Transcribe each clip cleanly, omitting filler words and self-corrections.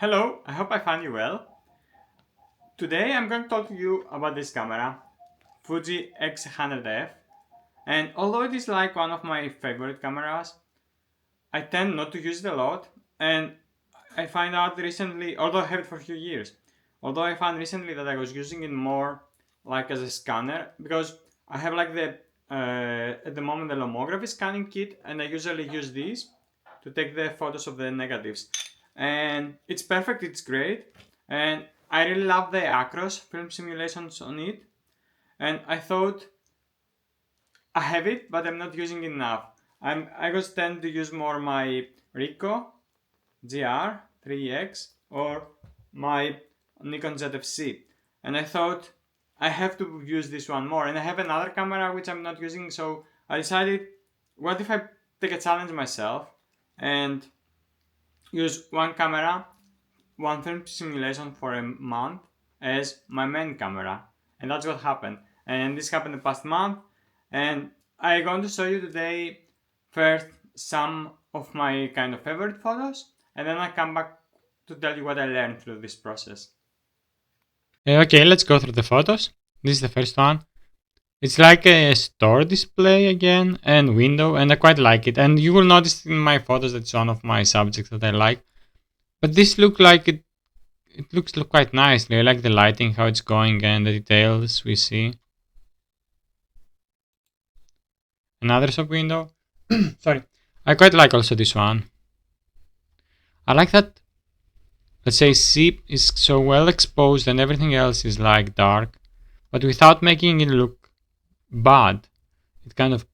Hello, I hope I found you well. Today I'm going to talk to you about this camera, Fuji X100F, and although it is like one of my favorite cameras, I tend not to use it a lot, and I find out recently, although I have it for a few years, although I found recently that I was using it more like as a scanner, because I have like at the moment the lomography scanning kit, and I usually use these to take the photos of the negatives. And it's perfect, it's great, and I really love the Acros film simulations on it, and I thought I have it, but I'm not using it enough. I just tend to use more my Ricoh GR 3X or my Nikon ZFC, and I thought I have to use this one more. And I have another camera which I'm not using, so I decided, what if I take a challenge myself and use one camera, one film simulation for a month as my main camera, and that's what happened. And this happened the past month, and I'm going to show you today first some of my kind of favorite photos, and then I come back to tell you what I learned through this process. Okay, let's go through the photos. This is the first one. It's like a store display again and window, and I quite like it. And you will notice in my photos that it's one of my subjects that I like. But this look like it looks quite nicely. I like the lighting, how it's going, and the details we see. Another shop window. Sorry. I quite like also this one. I like that, let's say, sea is so well exposed and everything else is like dark, but without making it look bad. It's kind of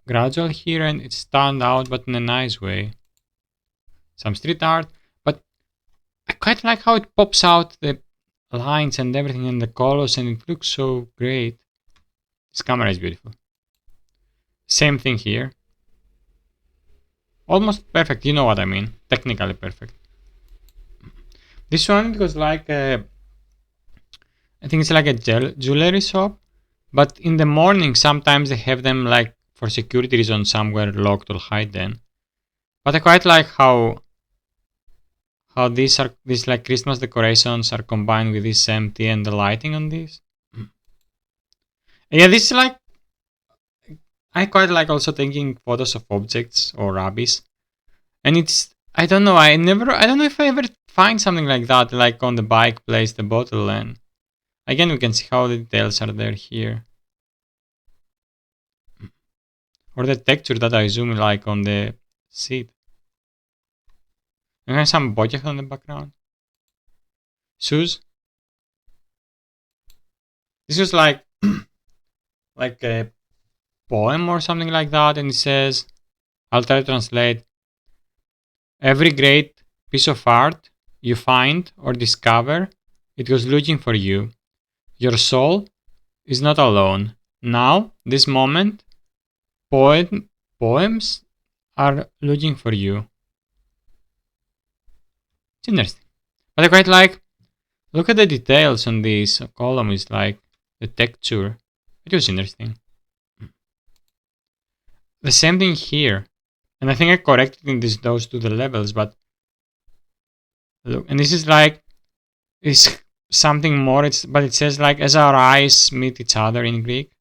gradual here and it stand out, but in a nice way. Some street art, but I quite like how it pops out the lines and everything and the colors, and it looks so great. This camera is beautiful. Same thing here. Almost perfect, you know what I mean. Technically perfect. This one was like I think it's like a jewelry shop, but in the morning sometimes they have them like for security reasons somewhere locked or hidden. But I quite like how these like Christmas decorations are combined with this empty and the lighting on this. Yeah, this is like I quite like also taking photos of objects or rubbish, and it's I don't know I don't know if I ever find something like that, like on the bike place the bottle, and again we can see how the details are there here, or the texture that I zoom like on the seat. And have some bojek on the background. Shoes. This is like a poem or something like that, and it says, I'll try to translate. Every great piece of art you find or discover, it was looking for you. Your soul is not alone. Now, this moment, poems are looking for you. It's interesting. But I quite like, look at the details on this column, is like the texture. It was interesting. The same thing here. And I think I corrected in those to the levels, but look, and this is like, it's something more, but it says like, as our eyes meet each other in Greek.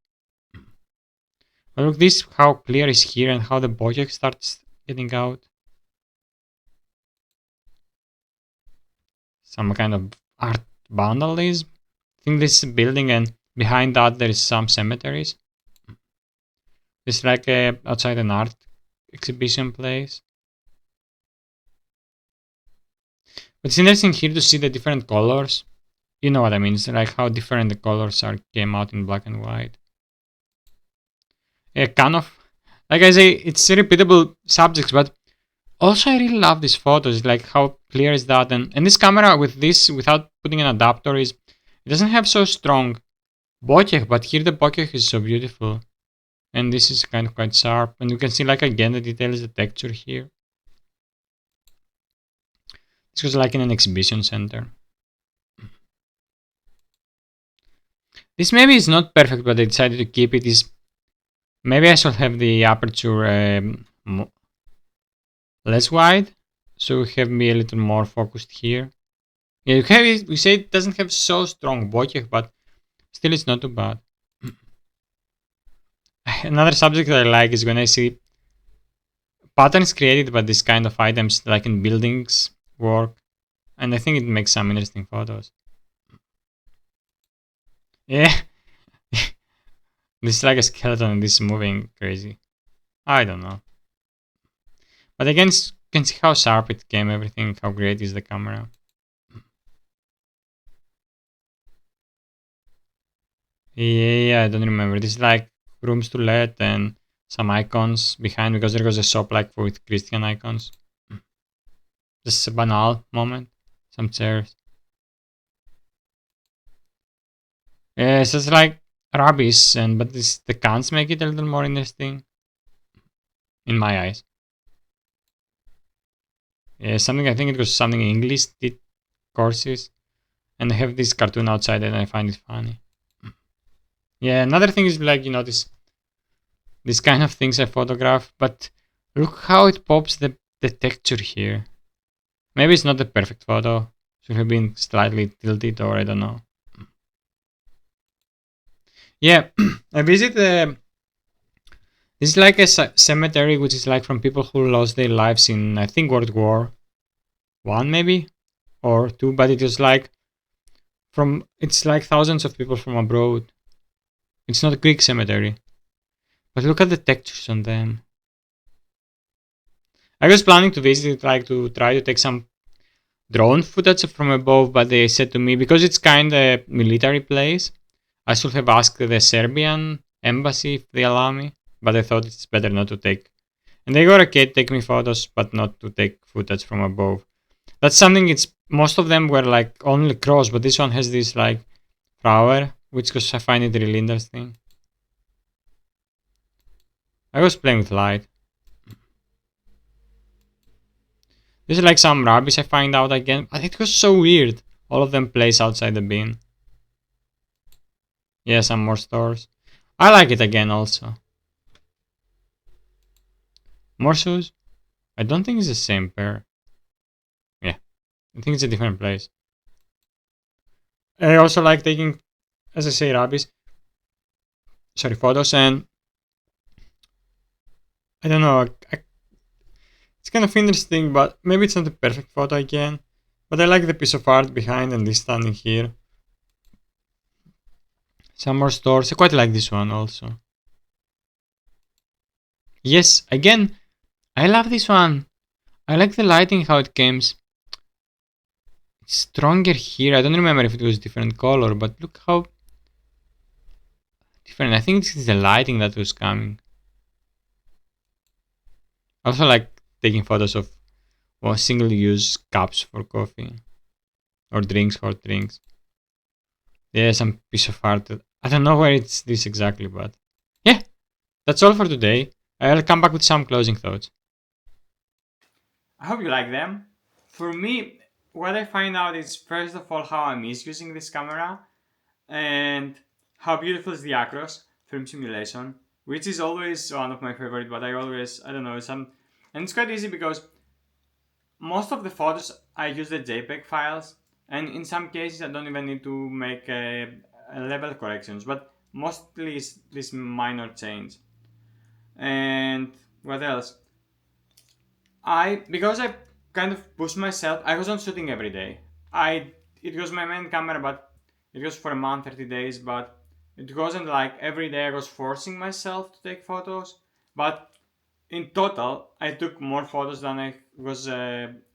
But look, this how clear is here and how the bojek starts getting out. Some kind of art vandalism. I think this is a building, and behind that there is some cemeteries. It's like outside an art exhibition place. But it's interesting here to see the different colors. You know what I mean? It's like how different the colors are came out in black and white. A kind of, like I say, it's repeatable subjects, but also I really love these photos. Like how clear is that, and this camera with this without putting an adapter is, it doesn't have so strong bokeh, but here the bokeh is so beautiful, and this is kind of quite sharp, and you can see like again the details, the texture here. This was like in an exhibition center. This maybe is not perfect, but I decided to keep it. Is maybe I should have the aperture less wide, so we have me a little more focused here. Yeah, we say it doesn't have so strong bokeh, but still it's not too bad. Another subject that I like is when I see patterns created by this kind of items, like in buildings, work, and I think it makes some interesting photos. Yeah, this is like a skeleton and this is moving crazy. I don't know. But again, you can see how sharp it came, everything, how great is the camera. Yeah, I don't remember. This is like rooms to let and some icons behind because there was a shop like with Christian icons. Just a banal moment. Some chairs. Yeah, it's just like rubbish, and but this the cans make it a little more interesting in my eyes. Yeah, something I think it was something English did courses, and I have this cartoon outside and I find it funny. Yeah, another thing is like this kind of things I photograph, but look how it pops the texture here. Maybe it's not the perfect photo. Should have been slightly tilted or I don't know. Yeah, I visit the. This is like a cemetery, which is like from people who lost their lives in I think World War I maybe or two, but it was like from it's like thousands of people from abroad. It's not a Greek cemetery, but look at the textures on them. I was planning to visit it, like to try to take some drone footage from above, but they said to me because it's kind of military place, I should have asked the Serbian embassy if they allow me, but I thought it's better not to take. And they got okay, take me photos, but not to take footage from above. That's something. It's most of them were like only cross, but this one has this like flower, which I find it really interesting. I was playing with light. This is like some rubbish I find out again. But it was so weird. All of them place outside the bin. Yeah, some more stores. I like it again also. More shoes? I don't think it's the same pair. Yeah, I think it's a different place. I also like taking, as I say, rubbish. Sorry, photos, and I don't know. It's kind of interesting, but maybe it's not the perfect photo again. But I like the piece of art behind and this standing here. Some more stores. I quite like this one also. Yes, again, I love this one. I like the lighting, how it comes. It's stronger here. I don't remember if it was different color, but look how different. I think this is the lighting that was coming. I also like taking photos of single-use cups for coffee or drinks, hot drinks. Yeah, some piece of art. I don't know where it's this exactly, but yeah, that's all for today. I'll come back with some closing thoughts. I hope you like them. For me, what I find out is first of all how I miss using this camera and how beautiful is the Acros film simulation, which is always one of my favorite. But I don't know some, and it's quite easy because most of the photos I use the JPEG files, and in some cases I don't even need to make a level corrections, but mostly it's this minor change. And what else? I because I kind of pushed myself. I wasn't shooting every day. It was my main camera, but it was for a month, 30 days. But it wasn't like every day I was forcing myself to take photos. But in total, I took more photos than I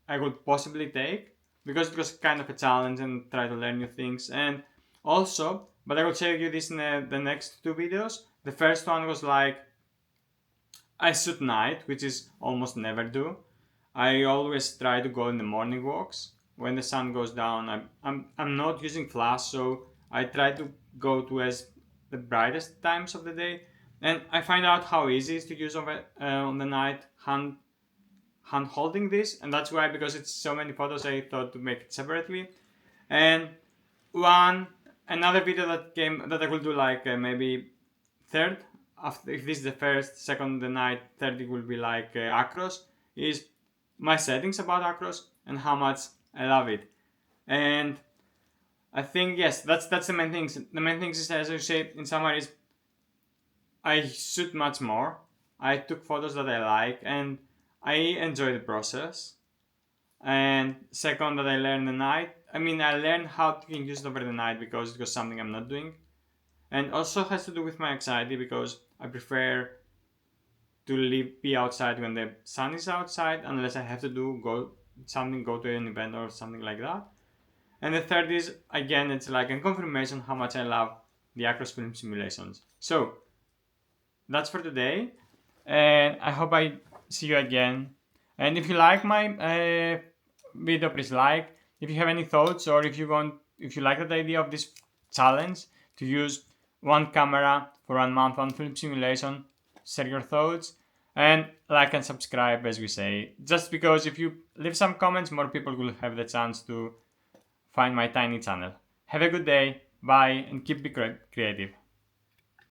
could possibly take because it was kind of a challenge and try to learn new things. And also, but I will show you this in the next two videos. The first one was like I shoot night, which is almost never do. I always try to go in the morning walks. When the sun goes down, I'm not using flash, so I try to go to as the brightest times of the day. And I find out how easy it is to use on the night hand holding this, and that's why because it's so many photos, I thought to make it separately. And one another video that came that I will do like maybe third after if this is the first second the night third it will be like Acros is my settings about Acros and how much I love it. And I think, yes, that's the main things. The main things is, as I say in summary, is I shoot much more. I took photos that I like and I enjoy the process. And second, that I learned the night. I mean, I learned how to use it over the night because it was something I'm not doing. And also has to do with my anxiety because I prefer to be outside when the sun is outside unless I have to go to an event or something like that. And the third is, again, it's like a confirmation how much I love the Acros film simulations. So that's for today, and I hope I see you again. And if you like my video, please like. If you have any thoughts, or if you like the idea of this challenge to use one camera for 1 month on film simulation, share your thoughts and like and subscribe, as we say. Just because if you leave some comments, more people will have the chance to find my tiny channel. Have a good day, bye, and keep being creative.